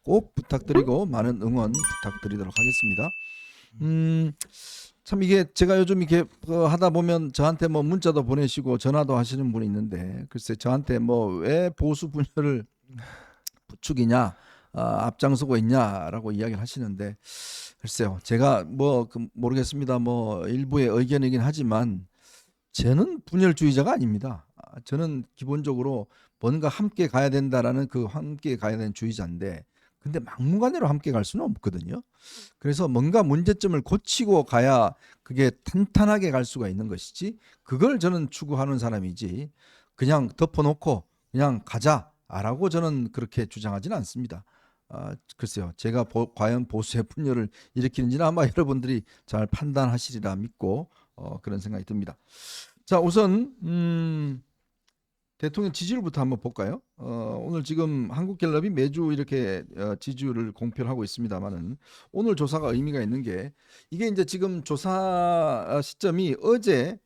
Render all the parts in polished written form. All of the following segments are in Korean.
꼭 부탁드리고 많은 응원 부탁드리도록 하겠습니다. 참 이게 제가 요즘 이렇게 하다 보면 저한테 뭐 문자도 보내시고 전화도 하시는 분이 있는데 글쎄 저한테 뭐 왜 보수 분열을 부추기냐 앞장서고 있냐라고 이야기를 하시는데 글쎄요 제가 뭐 모르겠습니다. 뭐 일부의 의견이긴 하지만 저는 분열주의자가 아닙니다. 저는 기본적으로 뭔가 함께 가야 된다라는 그 함께 가야 되는 주의자인데 근데 막무가내로 함께 갈 수는 없거든요. 그래서 뭔가 문제점을 고치고 가야 그게 탄탄하게 갈 수가 있는 것이지 그걸 저는 추구하는 사람이지 그냥 덮어놓고 그냥 가자라고 저는 그렇게 주장하지는 않습니다. 글쎄요 제가 과연 보수의 분열을 일으키는지는 아마 여러분들이 잘 판단하시리라 믿고 그런 생각이 듭니다. 자 우선 대통령 지지율부터 한번 볼까요? 오늘 지금 한국갤럽이 매주 이렇게 지지율을 공표를 하고 있습니다만은 오늘 조사가 의미가 있는 게 이게 이제 지금 조사 시점이 어제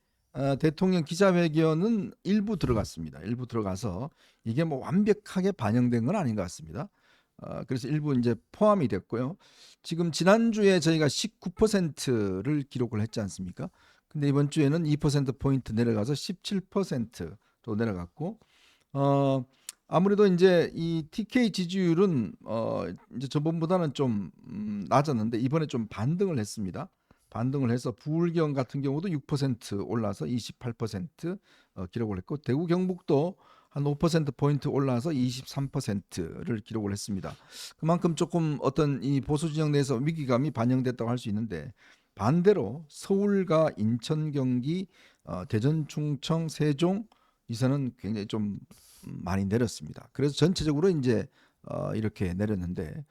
대통령 기자회견은 일부 들어갔습니다. 일부 들어가서 이게 뭐 완벽하게 반영된 건 아닌 것 같습니다. 그래서 일부 이제 포함이 됐고요. 지금 지난주에 저희가 19%를 기록을 했지 않습니까? 근데 이번 주에는 2%포인트 내려가서 17%로 내려갔고 아무래도 이제 이 TK 지지율은 이제 저번보다는 좀 낮았는데 이번에 좀 반등을 했습니다. 반등을 해서 부울경 같은 경우도 6% 올라서 28% 기록을 했고 대구 경북도 한 5%포인트 올라서 23%를 기록을 했습니다. 그만큼 조금 어떤 이 보수 진영 내에서 위기감이 반영됐다고 할 수 있는데 반대로 서울과 인천, 경기, 대전, 충청, 세종 이선은 굉장히 좀 많이 내렸습니다. 그래서 전체적으로 이제 이렇게 내렸는데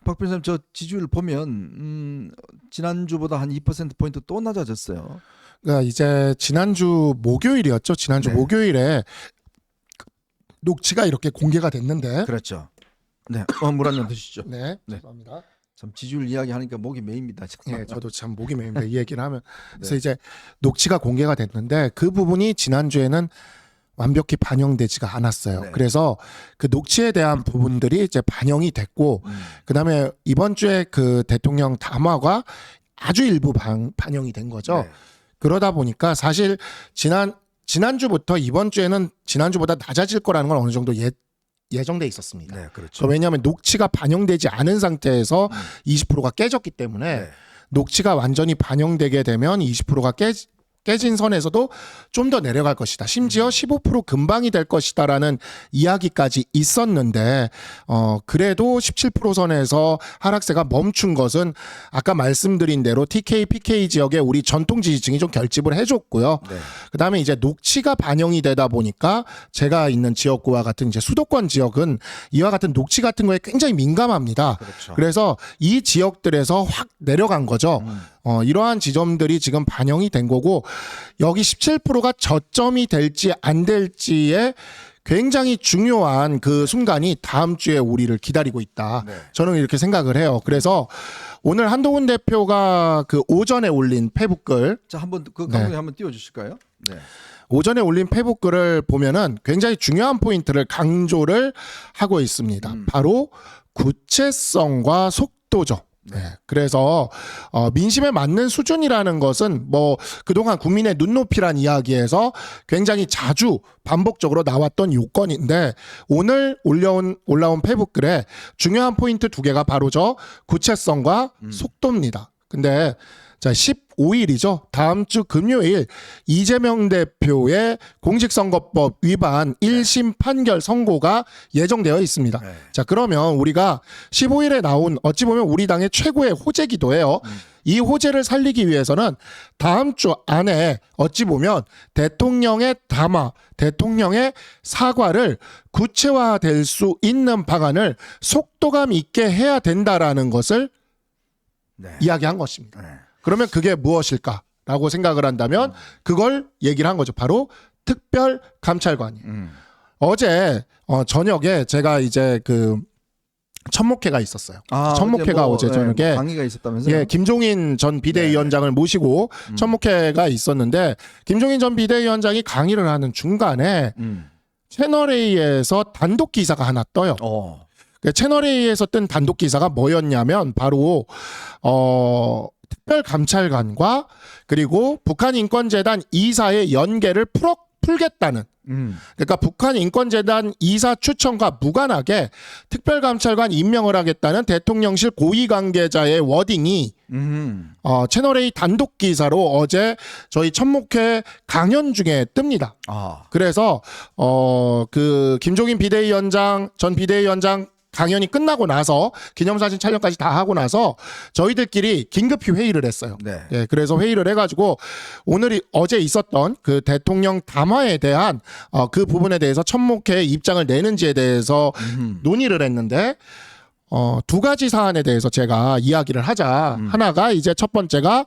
박 변호사님 저 지지율 보면 지난주보다 한 2%포인트 또 낮아졌어요. 그러니까 이제 지난주 목요일이었죠. 지난주 네. 목요일에 녹취가 이렇게 공개가 됐는데 그렇죠. 네, 물 한 잔 드시죠. 네, 네. 죄송합니다. 참 지지율 이야기하니까 목이 메입니다. 네, 저도 참 목이 메입니다. 이 얘기를 하면. 그래서 네. 이제 녹취가 공개가 됐는데 그 부분이 지난주에는 완벽히 반영되지가 않았어요. 네. 그래서 그 녹취에 대한 부분들이 이제 반영이 됐고 그다음에 이번 주에 그 대통령 담화가 아주 일부 반영이 된 거죠. 네. 그러다 보니까 사실 지난주부터 이번 주에는 지난주보다 낮아질 거라는 건 어느 정도 예정돼 있었습니다. 네, 그렇죠. 왜냐하면 녹취가 반영되지 않은 상태에서 20%가 깨졌기 때문에 네. 녹취가 완전히 반영되게 되면 20%가 깨진 선에서도 좀 더 내려갈 것이다. 심지어 15% 근방이 될 것이다라는 이야기까지 있었는데 그래도 17% 선에서 하락세가 멈춘 것은 아까 말씀드린 대로 TK, PK 지역의 우리 전통 지지층이 좀 결집을 해줬고요. 네. 그다음에 이제 녹취가 반영이 되다 보니까 제가 있는 지역구와 같은 이제 수도권 지역은 이와 같은 녹취 같은 거에 굉장히 민감합니다. 그렇죠. 그래서 이 지역들에서 확 내려간 거죠. 이러한 지점들이 지금 반영이 된 거고 여기 17%가 저점이 될지 안 될지에 굉장히 중요한 그 순간이 다음 주에 우리를 기다리고 있다. 네. 저는 이렇게 생각을 해요. 그래서 오늘 한동훈 대표가 그 오전에 올린 페북글 자 한번 그 네. 감독님 한번 띄워주실까요? 네. 오전에 올린 페북글을 보면은 굉장히 중요한 포인트를 강조를 하고 있습니다. 바로 구체성과 속도죠. 네. 그래서 민심에 맞는 수준이라는 것은 뭐 그동안 국민의 눈높이란 이야기에서 굉장히 자주 반복적으로 나왔던 요건인데 오늘 올라온 페북글에 중요한 포인트 두 개가 바로 저 구체성과 속도입니다. 근데 자 15일이죠. 다음 주 금요일 이재명 대표의 공직선거법 위반 1심 판결 선고가 예정되어 있습니다. 네. 자 그러면 우리가 15일에 나온 어찌 보면 우리 당의 최고의 호재기도 해요. 이 호재를 살리기 위해서는 다음 주 안에 어찌 보면 대통령의 담화, 대통령의 사과를 구체화될 수 있는 방안을 속도감 있게 해야 된다라는 것을 네. 이야기한 것입니다. 네. 그러면 그게 무엇일까라고 생각을 한다면 그걸 얘기를 한 거죠. 바로 특별감찰관이에요. 어제 저녁에 제가 이제 그 천목회가 있었어요. 천목회가 어제 저녁에 강의가 있었다면서요? 예, 김종인 전 비대위원장을 모시고 천목회가 있었는데 김종인 전 비대위원장이 강의를 하는 중간에 채널A에서 단독 기사가 하나 떠요. 채널A에서 뜬 단독 기사가 뭐였냐면 바로 특별감찰관과 그리고 북한인권재단 이사의 연계를 풀겠다는, 그러니까 북한인권재단 이사 추천과 무관하게 특별감찰관 임명을 하겠다는 대통령실 고위관계자의 워딩이 채널A 단독 기사로 어제 저희 천목회 강연 중에 뜹니다. 그래서 그 김종인 비대위원장, 전 비대위원장 강연이 끝나고 나서 기념사진 촬영까지 다 하고 나서 저희들끼리 긴급히 회의를 했어요. 네. 예, 그래서 회의를 해가지고 어제 있었던 그 대통령 담화에 대한 그 부분에 대해서 천목회의 입장을 내는지에 대해서 논의를 했는데 두 가지 사안에 대해서 제가 이야기를 하자. 하나가 이제 첫 번째가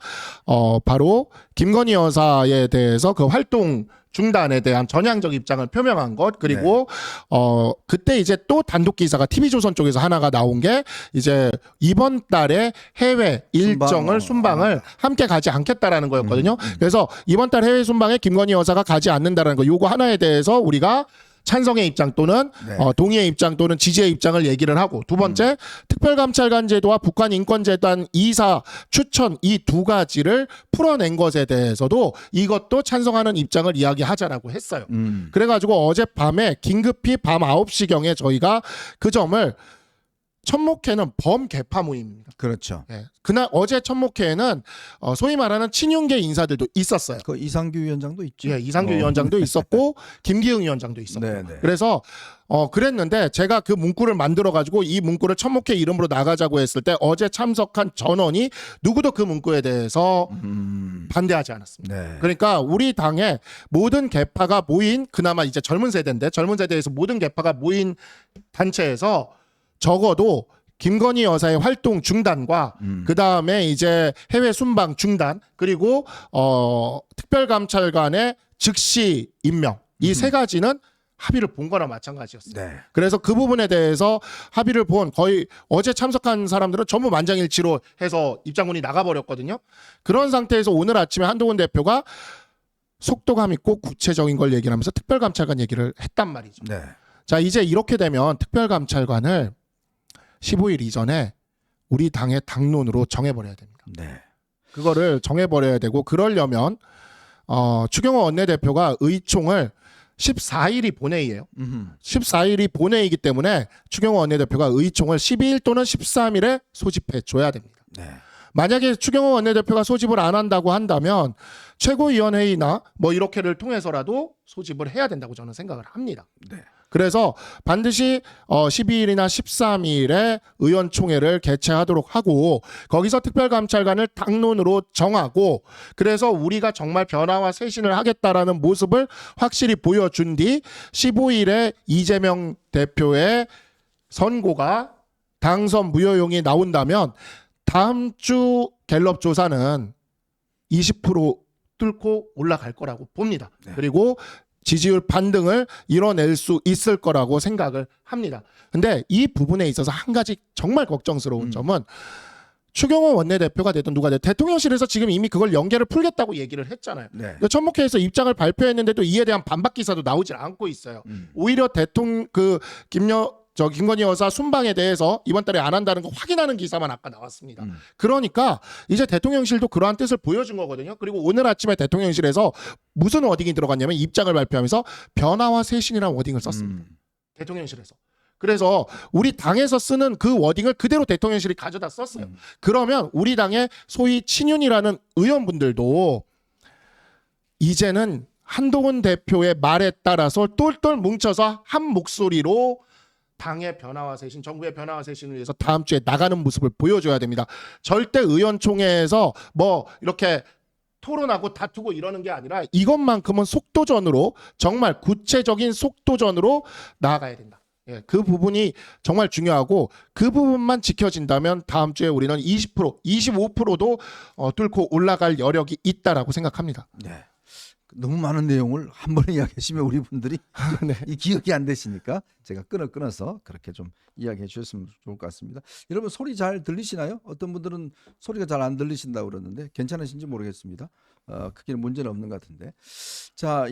바로 김건희 여사에 대해서 그 활동 중단에 대한 전향적 입장을 표명한 것, 그리고 그때 이제 또 단독 기사가 TV조선 쪽에서 하나가 나온 게 이제 이번 달에 해외 일정을 순방을 함께 가지 않겠다라는 거였거든요. 그래서 이번 달 해외 순방에 김건희 여사가 가지 않는다라는 거, 요거 하나에 대해서 우리가 찬성의 입장 또는 동의의 입장 또는 지지의 입장을 얘기를 하고, 두 번째 특별감찰관 제도와 북한인권재단 이사 추천 이 두 가지를 풀어낸 것에 대해서도 이것도 찬성하는 입장을 이야기하자라고 했어요. 그래가지고 어젯밤에 긴급히 밤 9시경에 저희가 그 점을, 천목회는 범개파 모임입니다. 그렇죠. 예. 그날 어제 천목회에는 소위 말하는 친윤계 인사들도 있었어요. 그 이상규 위원장도 있죠. 예, 이상규 위원장도 있었고 김기흥 위원장도 있었고. 네네. 그래서 그랬는데 제가 그 문구를 만들어 가지고 이 문구를 천목회 이름으로 나가자고 했을 때 어제 참석한 전원이 누구도 그 문구에 대해서 반대하지 않았습니다. 네. 그러니까 우리 당의 모든 계파가 모인, 그나마 이제 젊은 세대인데 젊은 세대에서 모든 계파가 모인 단체에서 적어도 김건희 여사의 활동 중단과 그 다음에 이제 해외 순방 중단, 그리고 특별감찰관의 즉시 임명, 이 세 가지는 합의를 본 거나 마찬가지였어요. 네. 그래서 그 부분에 대해서 합의를 본, 거의 어제 참석한 사람들은 전부 만장일치로 해서 입장문이 나가버렸거든요. 그런 상태에서 오늘 아침에 한동훈 대표가 속도감 있고 구체적인 걸 얘기를 하면서 특별감찰관 얘기를 했단 말이죠. 네. 자, 이제 이렇게 되면 특별감찰관을 15일 이전에 우리 당의 당론으로 정해버려야 됩니다. 네. 그거를 정해버려야 되고, 그러려면 추경호 원내대표가 의총을 14일이 본회의예요. 14일이 본회의이기 때문에 추경호 원내대표가 의총을 12일 또는 13일에 소집해 줘야 됩니다. 네. 만약에 추경호 원내대표가 소집을 안 한다고 한다면 최고위원회의나 뭐 이렇게를 통해서라도 소집을 해야 된다고 저는 생각을 합니다. 네. 그래서 반드시 12일이나 13일에 의원총회를 개최하도록 하고, 거기서 특별감찰관을 당론으로 정하고, 그래서 우리가 정말 변화와 쇄신을 하겠다라는 모습을 확실히 보여준 뒤 15일에 이재명 대표의 선고가 당선 무효용이 나온다면 다음 주 갤럽 조사는 20% 뚫고 올라갈 거라고 봅니다. 네. 그리고 지지율 반등을 이뤄낼 수 있을 거라고 생각을 합니다. 근데 이 부분에 있어서 한 가지 정말 걱정스러운 점은, 추경호 원내대표가 됐든 누가 됐든 대통령실에서 지금 이미 그걸 연계를 풀겠다고 얘기를 했잖아요. 네. 그러니까 천목회에서 입장을 발표했는데도 이에 대한 반박 기사도 나오질 않고 있어요. 오히려 김건희 여사 순방에 대해서 이번 달에 안 한다는 거 확인하는 기사만 아까 나왔습니다. 그러니까 이제 대통령실도 그러한 뜻을 보여준 거거든요. 그리고 오늘 아침에 대통령실에서 무슨 워딩이 들어갔냐면 입장을 발표하면서 변화와 쇄신이라는 워딩을 썼습니다. 대통령실에서. 그래서 우리 당에서 쓰는 그 워딩을 그대로 대통령실이 가져다 썼어요. 그러면 우리 당의 소위 친윤이라는 의원분들도 이제는 한동훈 대표의 말에 따라서 똘똘 뭉쳐서 한 목소리로 당의 변화와 쇄신, 정부의 변화와 쇄신을 위해서 다음 주에 나가는 모습을 보여줘야 됩니다. 절대 의원총회에서 뭐 이렇게 토론하고 다투고 이러는 게 아니라 이것만큼은 속도전으로, 정말 구체적인 속도전으로 나아가야 된다. 예, 그 부분이 정말 중요하고, 그 부분만 지켜진다면 다음 주에 우리는 20%, 25%도 뚫고 올라갈 여력이 있다라고 생각합니다. 네. 너무 많은 내용을 한 번에 이야기하시면 우리 분들이 네. 이 기억이 안 되시니까 제가 끊어서 그렇게 좀 이야기해 주셨으면 좋을 것 같습니다. 여러분 소리 잘 들리시나요? 어떤 분들은 소리가 잘 안 들리신다고 그러는데 괜찮으신지 모르겠습니다. 크게 문제는 없는 것 같은데. 자,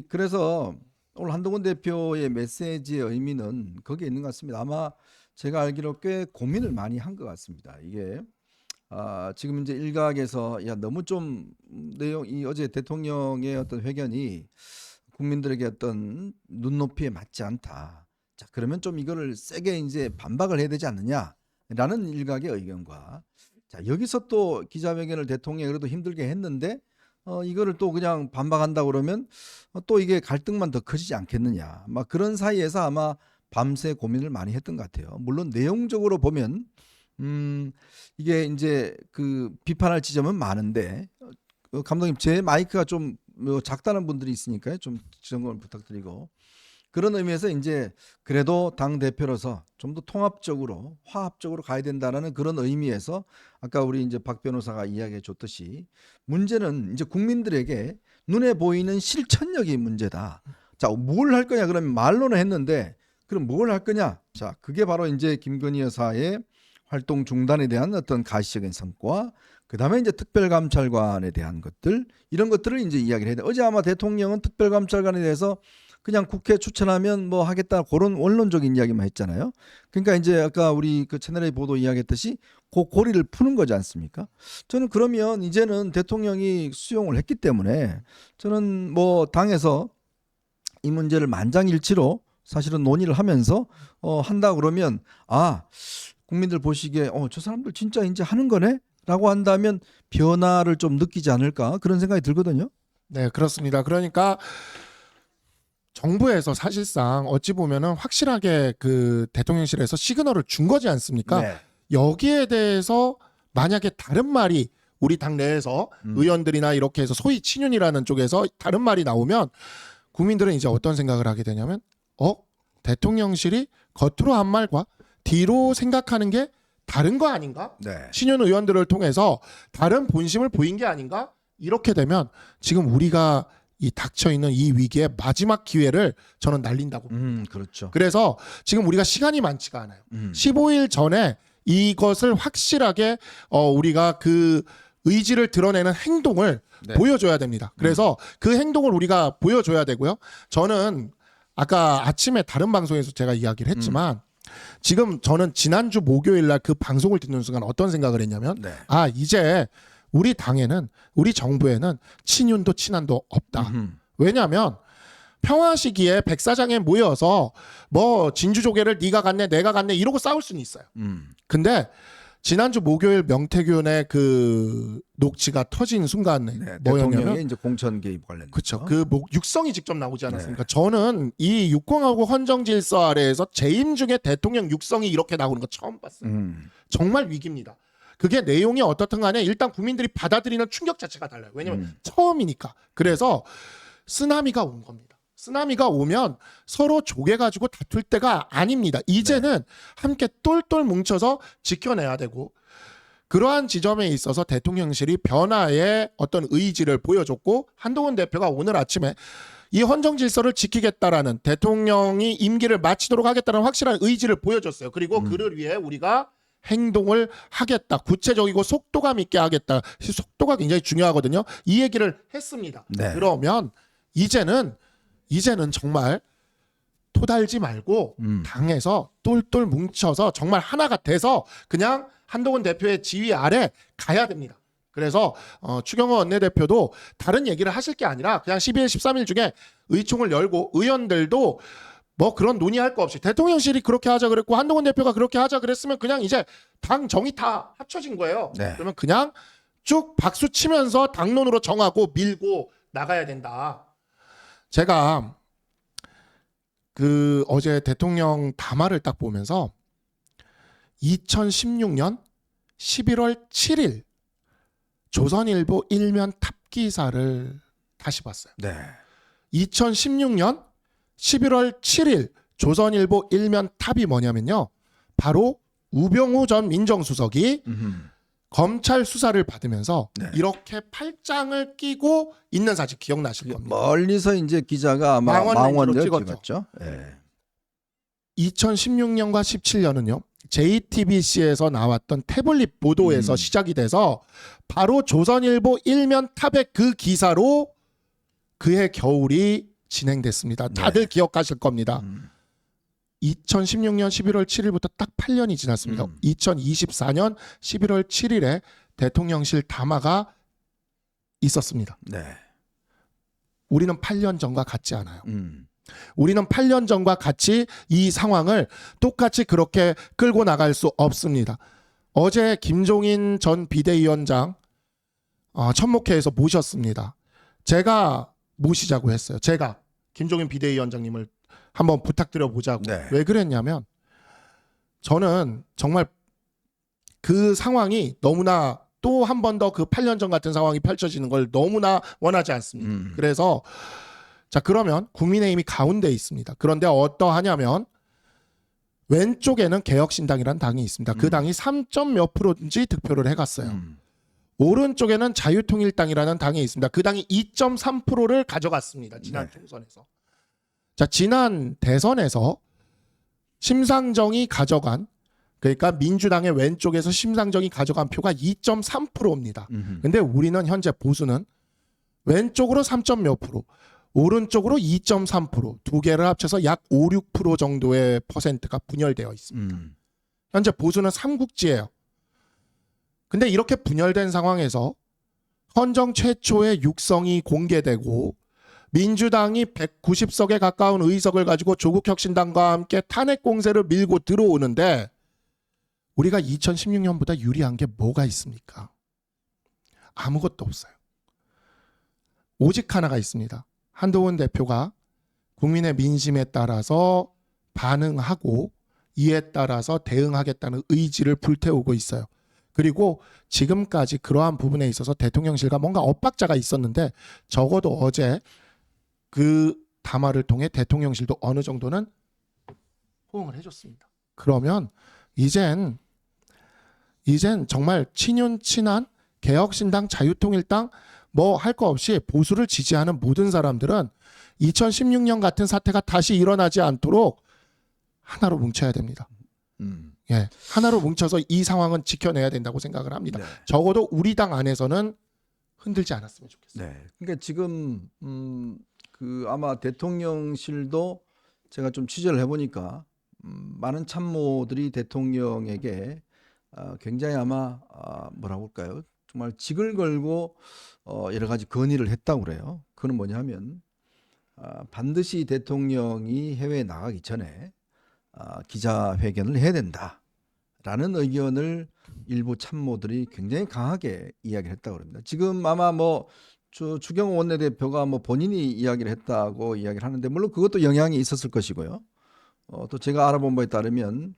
그래서 오늘 한동훈 대표의 메시지의 의미는 거기에 있는 것 같습니다. 아마 제가 알기로 꽤 고민을 많이 한 것 같습니다. 이게 지금 이제 일각에서 야 너무 좀 내용이 어제 대통령의 어떤 회견이 국민들에게 어떤 눈높이에 맞지 않다. 자 그러면 좀 이거를 세게 이제 반박을 해야 되지 않느냐라는 일각의 의견과 자 여기서 또 기자회견을 대통령이 그래도 힘들게 했는데 이거를 또 그냥 반박한다 그러면 또 이게 갈등만 더 커지지 않겠느냐. 막 그런 사이에서 아마 밤새 고민을 많이 했던 것 같아요. 물론 내용적으로 보면 이게 이제 그 비판할 지점은 많은데 감독님 제 마이크가 좀 작다는 분들이 있으니까요. 좀 지적을 부탁드리고 그런 의미에서 이제 그래도 당 대표로서 좀 더 통합적으로 화합적으로 가야 된다는 그런 의미에서 아까 우리 이제 박 변호사가 이야기해 줬듯이 문제는 이제 국민들에게 눈에 보이는 실천력이 문제다. 자, 뭘 할 거냐 그러면 말로는 했는데 그럼 뭘 할 거냐? 자, 그게 바로 이제 김건희 여사의 활동 중단에 대한 어떤 가시적인 성과, 그다음에 이제 특별감찰관에 대한 것들 이런 것들을 이제 이야기를 해야 돼. 어제 아마 대통령은 특별감찰관에 대해서 그냥 국회 추천하면 뭐 하겠다 그런 원론적인 이야기만 했잖아요. 그러니까 이제 아까 우리 그 채널A 보도 이야기했듯이 그 고리를 푸는 거지 않습니까? 저는 그러면 이제는 대통령이 수용을 했기 때문에 저는 뭐 당에서 이 문제를 만장일치로 사실은 논의를 하면서 한다 그러면 국민들 보시기에 저 사람들 진짜 이제 하는 거네? 라고 한다면 변화를 좀 느끼지 않을까 그런 생각이 들거든요. 네, 그렇습니다. 그러니까 정부에서 사실상 어찌 보면은 확실하게 그 대통령실에서 시그널을 준 거지 않습니까? 네. 여기에 대해서 만약에 다른 말이 우리 당 내에서 의원들이나 이렇게 해서 소위 친윤이라는 쪽에서 다른 말이 나오면 국민들은 이제 어떤 생각을 하게 되냐면 대통령실이 겉으로 한 말과 뒤로 생각하는 게 다른 거 아닌가? 네. 친윤 의원들을 통해서 다른 본심을 보인 게 아닌가? 이렇게 되면 지금 우리가 이 닥쳐 있는 이 위기의 마지막 기회를 저는 날린다고. 그렇죠. 그래서 지금 우리가 시간이 많지가 않아요. 15일 전에 이것을 확실하게 우리가 그 의지를 드러내는 행동을 보여줘야 됩니다. 그래서 그 행동을 우리가 보여줘야 되고요. 저는 아까 아침에 다른 방송에서 제가 이야기를 했지만 지금 저는 지난주 목요일 날 그 방송을 듣는 순간 어떤 생각을 했냐면 이제 우리 당에는 우리 정부에는 친윤도 친한도 없다. 왜냐하면 평화 시기에 백사장에 모여서 뭐 진주조개를 네가 갔네 내가 갔네 이러고 싸울 수는 있어요. 근데 지난주 목요일 명태균의 그 녹취가 터진 순간에 뭐였냐면 대통령의 이제 공천 개입 관련. 그렇죠. 그 육성이 직접 나오지 않았습니까? 저는 이 육공하고 헌정 질서 아래에서 재임 중에 대통령 육성이 이렇게 나오는 거 처음 봤어요. 정말 위기입니다. 그게 내용이 어떻든 간에 일단 국민들이 받아들이는 충격 자체가 달라요. 왜냐면 처음이니까. 그래서 쓰나미가 온 겁니다. 쓰나미가 오면 서로 조개가지고 다툴 때가 아닙니다. 이제는 함께 똘똘 뭉쳐서 지켜내야 되고 그러한 지점에 있어서 대통령실이 변화의 어떤 의지를 보여줬고 한동훈 대표가 오늘 아침에 이 헌정 질서를 지키겠다라는 대통령이 임기를 마치도록 하겠다는 확실한 의지를 보여줬어요. 그리고 그를 위해 우리가 행동을 하겠다. 구체적이고 속도감 있게 하겠다. 속도가 굉장히 중요하거든요. 이 얘기를 했습니다. 그러면 이제는 정말 토달지 말고 당에서 똘똘 뭉쳐서 정말 하나가 돼서 그냥 한동훈 대표의 지휘 아래 가야 됩니다. 그래서 추경호 원내대표도 다른 얘기를 하실 게 아니라 그냥 12일, 13일 중에 의총을 열고 의원들도 뭐 그런 논의할 거 없이 대통령실이 그렇게 하자 그랬고 한동훈 대표가 그렇게 하자 그랬으면 그냥 이제 당 정이 다 합쳐진 거예요. 그러면 그냥 쭉 박수 치면서 당론으로 정하고 밀고 나가야 된다. 제가 그 어제 대통령 담화를 딱 보면서 2016년 11월 7일 조선일보 일면 탑 기사를 다시 봤어요. 2016년 11월 7일 조선일보 일면 탑이 뭐냐면요. 바로 우병우 전 민정수석이 검찰 수사를 받으면서 이렇게 팔짱을 끼고 있는 사실 기억나실 겁니다. 멀리서 이제 기자가 아마 망원을 찍었죠. 2016년과 17년은요. JTBC에서 나왔던 태블릿 보도에서 시작이 돼서 바로 조선일보 일면 탑의 그 기사로 그해 겨울이 진행됐습니다. 다들 기억하실 겁니다. 2016년 11월 7일부터 딱 8년이 지났습니다. 2024년 11월 7일에 대통령실 담화가 있었습니다. 네. 우리는 8년 전과 같지 않아요. 우리는 8년 전과 같이 이 상황을 똑같이 그렇게 끌고 나갈 수 없습니다. 어제 김종인 전 비대위원장 천목회에서 모셨습니다. 제가 모시자고 했어요. 제가 김종인 비대위원장님을 한번 부탁드려 보자고. 네. 왜 그랬냐면 저는 정말 그 상황이 너무나 또 한 번 더 그 8년 전 같은 상황이 펼쳐지는 걸 너무나 원하지 않습니다. 그래서 자 그러면 국민의힘이 가운데 있습니다. 그런데 어떠하냐면 왼쪽에는 개혁신당이라는 당이 있습니다. 그 당이 3점 몇 프로인지 득표를 해갔어요. 오른쪽에는 자유통일당이라는 당이 있습니다. 그 당이 2.3%를 가져갔습니다. 지난 총선에서. 자 지난 대선에서 심상정이 가져간 그러니까 민주당의 왼쪽에서 심상정이 가져간 표가 2.3%입니다. 근데 우리는 현재 보수는 왼쪽으로 3점 몇 프로, 오른쪽으로 2.3%, 두 개를 합쳐서 약 5, 6% 정도의 퍼센트가 분열되어 있습니다. 현재 보수는 삼국지예요. 근데 이렇게 분열된 상황에서 헌정 최초의 육성이 공개되고 민주당이 190석에 가까운 의석을 가지고 조국혁신당과 함께 탄핵 공세를 밀고 들어오는데 우리가 2016년보다 유리한 게 뭐가 있습니까? 아무것도 없어요. 오직 하나가 있습니다. 한동훈 대표가 국민의 민심에 따라서 반응하고 이에 따라서 대응하겠다는 의지를 불태우고 있어요. 그리고 지금까지 그러한 부분에 있어서 대통령실과 뭔가 엇박자가 있었는데 적어도 어제 그 담화를 통해 대통령실도 어느 정도는 호응을 해줬습니다. 그러면 이젠 정말 친윤친한 개혁신당 자유통일당 뭐 할 거 없이 보수를 지지하는 모든 사람들은 2016년 같은 사태가 다시 일어나지 않도록 하나로 뭉쳐야 됩니다. 예, 하나로 뭉쳐서 이 상황은 지켜내야 된다고 생각을 합니다. 네. 적어도 우리 당 안에서는 흔들지 않았으면 좋겠어요. 네. 그러니까 지금 그 아마 대통령실도 제가 좀 취재를 해보니까 많은 참모들이 대통령에게 굉장히 아마 뭐라고 할까요? 정말 직을 걸고 여러 가지 건의를 했다고 그래요. 그건 뭐냐면 반드시 대통령이 해외에 나가기 전에 기자회견을 해야 된다라는 의견을 일부 참모들이 굉장히 강하게 이야기를 했다고 합니다. 지금 아마 뭐 주경호 원내대표가 뭐 본인이 이야기를 했다고 이야기를 하는데 물론 그것도 영향이 있었을 것이고요. 또 제가 알아본 바에 따르면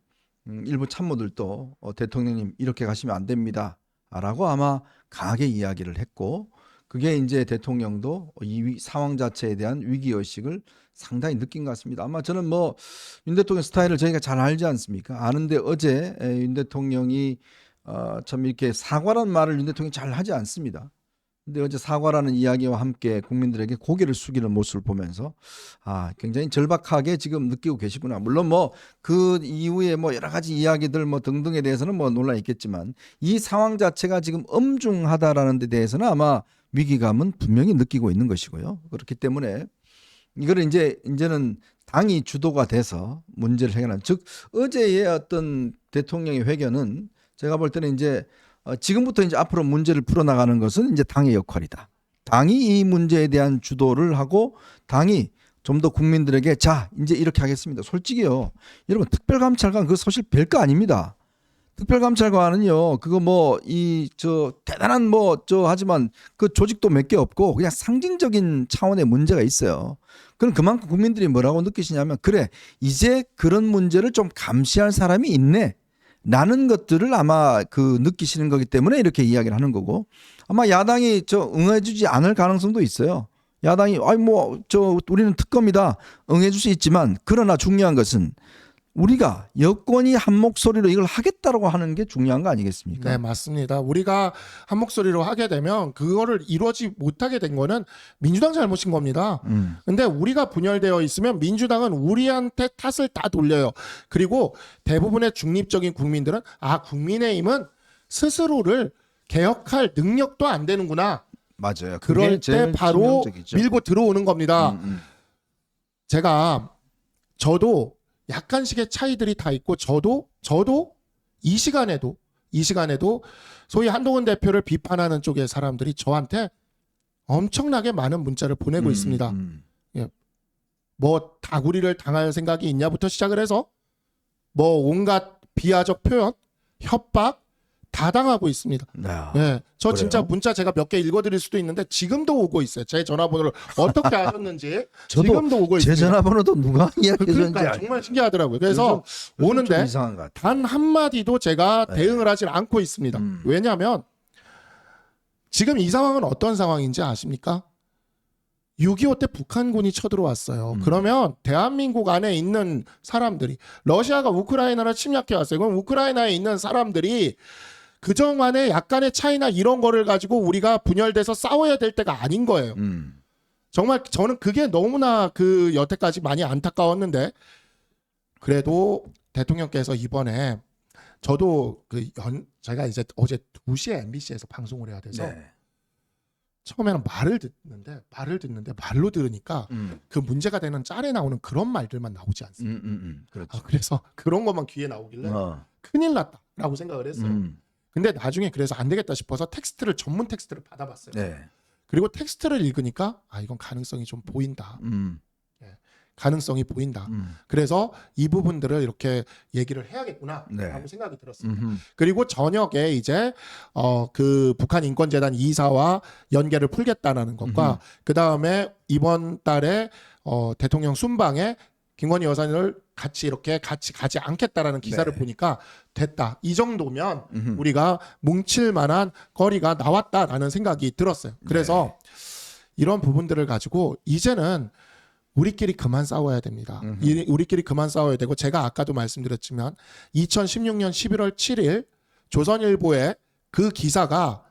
일부 참모들도 대통령님 이렇게 가시면 안 됩니다라고 아마 강하게 이야기를 했고 그게 이제 대통령도 이 상황 자체에 대한 위기 의식을 상당히 느낀 것 같습니다. 아마 저는 뭐 윤 대통령 스타일을 저희가 잘 알지 않습니까? 아는데 어제 윤 대통령이 참 이렇게 사과라는 말을 윤 대통령이 잘 하지 않습니다. 근데 어제 사과라는 이야기와 함께 국민들에게 고개를 숙이는 모습을 보면서 굉장히 절박하게 지금 느끼고 계시구나. 물론 뭐 그 이후에 뭐 여러 가지 이야기들 뭐 등등에 대해서는 뭐 논란이 있겠지만 이 상황 자체가 지금 엄중하다라는 데 대해서는 아마 위기감은 분명히 느끼고 있는 것이고요. 그렇기 때문에 이거를 이제는 당이 주도가 돼서 문제를 해결하는, 즉 어제의 어떤 대통령의 회견은 제가 볼 때는 이제 지금부터 이제 앞으로 문제를 풀어나가는 것은 이제 당의 역할이다. 당이 이 문제에 대한 주도를 하고 당이 좀 더 국민들에게 자 이제 이렇게 하겠습니다. 솔직히요, 여러분 특별감찰관 그 사실 별거 아닙니다. 특별감찰관은요 그거 뭐 대단한 하지만 그 조직도 몇 개 없고 그냥 상징적인 차원의 문제가 있어요. 그럼 그만큼 국민들이 뭐라고 느끼시냐면 그래 이제 그런 문제를 좀 감시할 사람이 있네. 라는 것들을 아마 느끼시는 거기 때문에 이렇게 이야기를 하는 거고, 아마 야당이 응해주지 않을 가능성도 있어요. 야당이 우리는 특검이다 응해줄 수 있지만, 그러나 중요한 것은 우리가 여권이 한 목소리로 이걸 하겠다라고 하는 게 중요한 거 아니겠습니까? 네, 맞습니다. 우리가 한 목소리로 하게 되면 그거를 이루어지 못하게 된 거는 민주당 잘못인 겁니다. 근데 우리가 분열되어 있으면 민주당은 우리한테 탓을 다 돌려요. 그리고 대부분의 중립적인 국민들은 국민의힘은 스스로를 개혁할 능력도 안 되는구나. 맞아요. 그럴 때 바로 치명적이죠. 밀고 들어오는 겁니다. 저도 약간씩의 차이들이 다 있고 저도 이 시간에도 소위 한동훈 대표를 비판하는 쪽의 사람들이 저한테 엄청나게 많은 문자를 보내고 있습니다. 뭐 다구리를 당할 생각이 있냐부터 시작을 해서 뭐 온갖 비하적 표현, 협박 다 당하고 있습니다. 예, 저 그래요? 진짜 문자 제가 몇 개 읽어드릴 수도 있는데 지금도 오고 있어요. 제 전화번호를 어떻게 아셨는지 저도 지금도 오고 제 있습니다. 전화번호도 누가 이야기했는지 그러니까 정말 신기하더라고요. 그래서 요즘 오는데 좀 이상한 것 같아요. 단 한마디도 제가 대응을 하질 않고 있습니다. 왜냐하면 지금 이 상황은 어떤 상황인지 아십니까? 6.25 때 북한군이 쳐들어왔어요. 그러면 대한민국 안에 있는 사람들이 러시아가 우크라이나를 침략해 왔어요. 그럼 우크라이나에 있는 사람들이 그동안에 약간의 차이나 이런 거를 가지고 우리가 분열돼서 싸워야 될 때가 아닌 거예요. 정말 저는 그게 너무나 그 여태까지 많이 안타까웠는데 그래도 대통령께서 이번에 저도 제가 이제 어제 2시에 MBC에서 방송을 해야 돼서 네. 처음에는 말을 듣는데 말로 들으니까 그 문제가 되는 짤에 나오는 그런 말들만 나오지 않습니다. 그렇죠. 그래서 그런 것만 귀에 나오길래 큰일 났다라고 생각을 했어요. 근데 나중에 그래서 안 되겠다 싶어서 전문 텍스트를 받아봤어요. 네. 그리고 텍스트를 읽으니까 이건 가능성이 좀 보인다. 가능성이 보인다. 그래서 이 부분들을 이렇게 얘기를 해야겠구나 라고 생각이 들었습니다. 그리고 저녁에 이제 그 북한 인권재단 이사와 연계를 풀겠다라는 것과 그 다음에 이번 달에 대통령 순방에 김건희 여사를 같이 가지 않겠다라는 기사를 보니까 됐다. 이 정도면 우리가 뭉칠 만한 거리가 나왔다라는 생각이 들었어요. 그래서 이런 부분들을 가지고 이제는 우리끼리 그만 싸워야 됩니다. 우리끼리 그만 싸워야 되고 제가 아까도 말씀드렸지만 2016년 11월 7일 조선일보의 그 기사가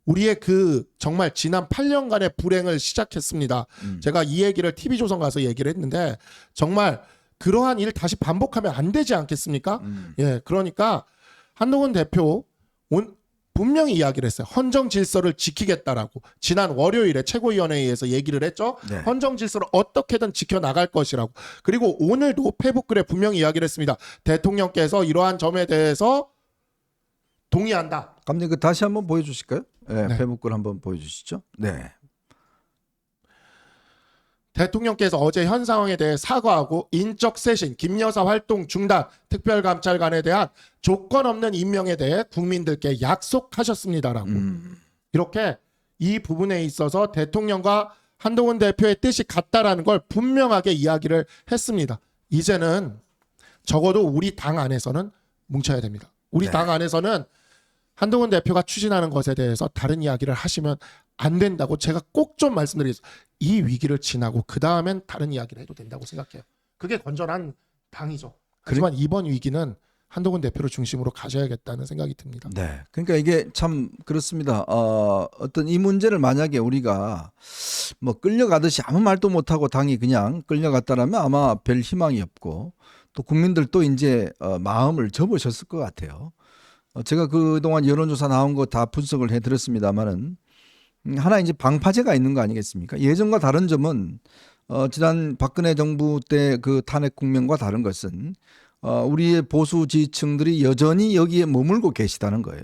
우리의 그 정말 지난 8년간의 불행을 시작했습니다. 제가 이 얘기를 TV조선 가서 얘기를 했는데 정말 그러한 일 다시 반복하면 안 되지 않겠습니까? 예, 그러니까 한동훈 대표 분명히 이야기를 했어요. 헌정 질서를 지키겠다라고 지난 월요일에 최고위원회의에서 얘기를 했죠. 네. 헌정 질서를 어떻게든 지켜나갈 것이라고. 그리고 오늘도 페북글에 분명히 이야기를 했습니다. 대통령께서 이러한 점에 대해서 동의한다. 감독님 그 다시 한번 보여주실까요? 네, 네. 페북글 한번 보여주시죠. 네. 대통령께서 어제 현 상황에 대해 사과하고 인적 쇄신, 김 여사 활동 중단, 특별감찰관에 대한 조건 없는 임명에 대해 국민들께 약속하셨습니다라고. 이렇게 이 부분에 있어서 대통령과 한동훈 대표의 뜻이 같다라는 걸 분명하게 이야기를 했습니다. 이제는 적어도 우리 당 안에서는 뭉쳐야 됩니다. 우리 당 안에서는 한동훈 대표가 추진하는 것에 대해서 다른 이야기를 하시면 안 된다고 제가 꼭 좀 말씀드리겠습니다. 이 위기를 지나고 그 다음엔 다른 이야기를 해도 된다고 생각해요. 그게 건전한 당이죠. 하지만 이번 위기는 한동훈 대표를 중심으로 가져야겠다는 생각이 듭니다. 네. 그러니까 이게 참 그렇습니다. 어떤 이 문제를 만약에 우리가 뭐 끌려가듯이 아무 말도 못하고 당이 그냥 끌려갔다라면 아마 별 희망이 없고 또 국민들도 이제 마음을 접으셨을 것 같아요. 제가 그동안 여론조사 나온 거 다 분석을 해드렸습니다만은 하나 이제 방파제가 있는 거 아니겠습니까? 예전과 다른 점은 지난 박근혜 정부 때 그 탄핵 국면과 다른 것은 우리의 보수 지지층들이 여전히 여기에 머물고 계시다는 거예요.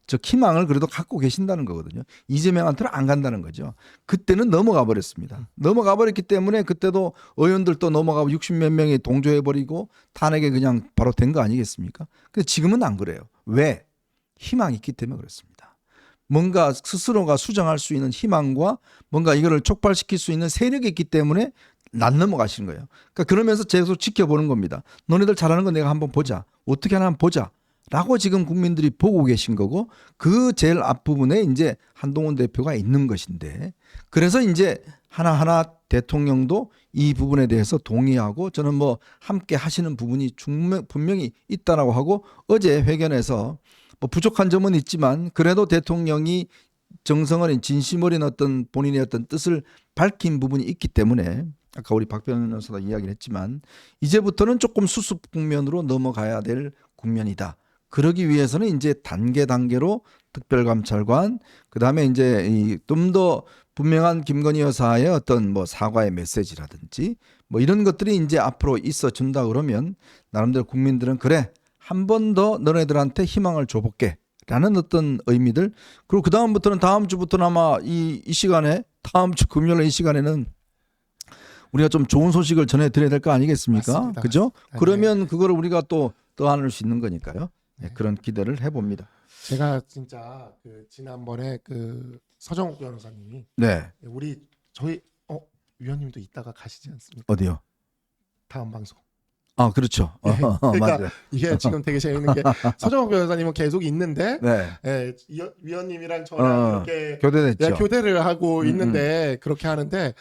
즉 희망을 그래도 갖고 계신다는 거거든요. 이재명한테는 안 간다는 거죠. 그때는 넘어가 버렸습니다. 넘어가 버렸기 때문에 그때도 의원들도 넘어가고 60몇 명이 동조해버리고 탄핵에 그냥 바로 된 거 아니겠습니까? 근데 지금은 안 그래요. 왜? 희망이 있기 때문에 그렇습니다. 뭔가 스스로가 수정할 수 있는 희망과 뭔가 이거를 촉발시킬 수 있는 세력이 있기 때문에 난 넘어가시는 거예요. 그러니까 그러면서 계속 지켜보는 겁니다. 너네들 잘하는 거 내가 한번 보자. 어떻게 하나 한번 보자. 라고 지금 국민들이 보고 계신 거고 그 제일 앞부분에 이제 한동훈 대표가 있는 것인데 그래서 이제 하나하나 대통령도 이 부분에 대해서 동의하고 저는 뭐 함께 하시는 부분이 분명히 있다라고 하고 어제 회견에서 뭐 부족한 점은 있지만 그래도 대통령이 정성 어린 진심 어린 어떤 본인의 어떤 뜻을 밝힌 부분이 있기 때문에 아까 우리 박 변호사도 이야기를 했지만 이제부터는 조금 수습 국면으로 넘어가야 될 국면이다. 그러기 위해서는 이제 단계로 특별감찰관 그다음에 이제 좀 더 분명한 김건희 여사의 어떤 뭐 사과의 메시지라든지 뭐 이런 것들이 이제 앞으로 있어 준다 그러면 나름대로 국민들은 그래 한 번 더 너네들한테 희망을 줘볼게라는 어떤 의미들 그리고 그 다음부터는 다음 주부터는 아마 이 시간에 다음 주 금요일 이 시간에는 우리가 좀 좋은 소식을 전해드려야 될 거 아니겠습니까? 맞습니다. 그죠? 맞습니다. 그러면 그거를 우리가 또 떠안을 수 있는 거니까요. 네, 네. 그런 기대를 해봅니다. 제가 진짜 그 지난번에 그 서정욱 변호사님이 네, 우리 저희 위원님도 이따가 가시지 않습니까? 어디요? 다음 방송. 아, 그렇죠. 그러니까 맞아요. 이게 지금 되게 재밌는 게 서정욱 변호사님은 계속 있는데 네, 예, 위원님이랑 저랑 이렇게 교대됐죠. 예, 교대를 하고 음, 있는데 그렇게 하는데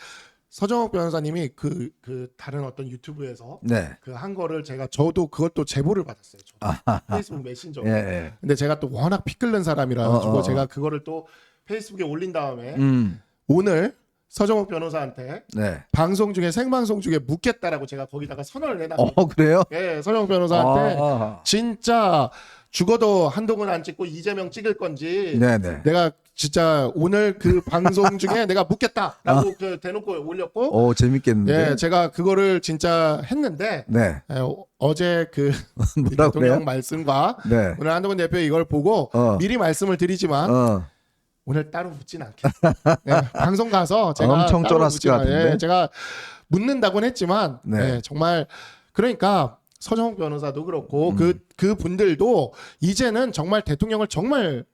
서정욱 변호사님이 그 다른 어떤 유튜브에서 네. 그 한 거를 저도 그것도 제보를 받았어요. 저도. 아, 페이스북 메신저. 예, 예. 근데 제가 또 워낙 피 끓는 사람이라 가지고 어. 제가 그거를 또 페이스북에 올린 다음에 음, 오늘 서정욱 변호사한테 네. 방송 중에 생방송 중에 묻겠다라고 제가 거기다가 선언을 해놨어요. 그래요? 예, 서정욱 변호사한테 아, 진짜 죽어도 한동훈 안 찍고 이재명 찍을 건지 네, 네. 내가 진짜 오늘 그 방송 중에 내가 묻겠다라고 그 대놓고 올렸고 오, 재밌겠는데. 예, 제가 그거를 진짜 했는데 네. 어제 그 뭐라고 대통령 그래요? 말씀과 네. 오늘 한동훈 대표 이걸 보고 미리 말씀을 드리지만 오늘 따로 묻진 않겠어요. 네, 방송 가서 제가 엄청 따로 쫄았을 묻진 것 같은데. 예, 제가 묻는다고는 했지만 네. 예, 정말 그러니까 서정욱 변호사도 그렇고 그 분들도 이제는 정말 대통령을 정말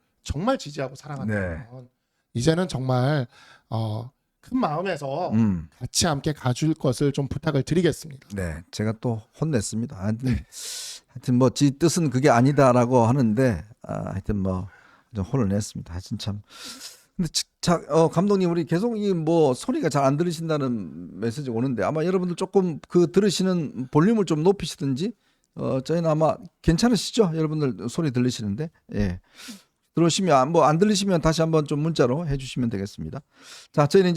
지지하고 사랑한다. 네. 이제는 정말 큰 마음에서 같이 함께 가줄 것을 좀 부탁을 드리겠습니다. 네, 제가 또 혼냈습니다. 하여튼 뭐 지 뜻은 그게 아니다라고 하는데 하여튼 뭐 좀 혼을 냈습니다. 하여튼 참. 근데 감독님 우리 계속 이 뭐 소리가 잘 안 들으신다는 메시지 오는데 아마 여러분들 조금 그 들으시는 볼륨을 좀 높이시든지 저희는 아마 괜찮으시죠? 여러분들 소리 들리시는데 예. 들어오시면 뭐 안 들리시면 다시 한번 좀 문자로 해주시면 되겠습니다. 자, 저희는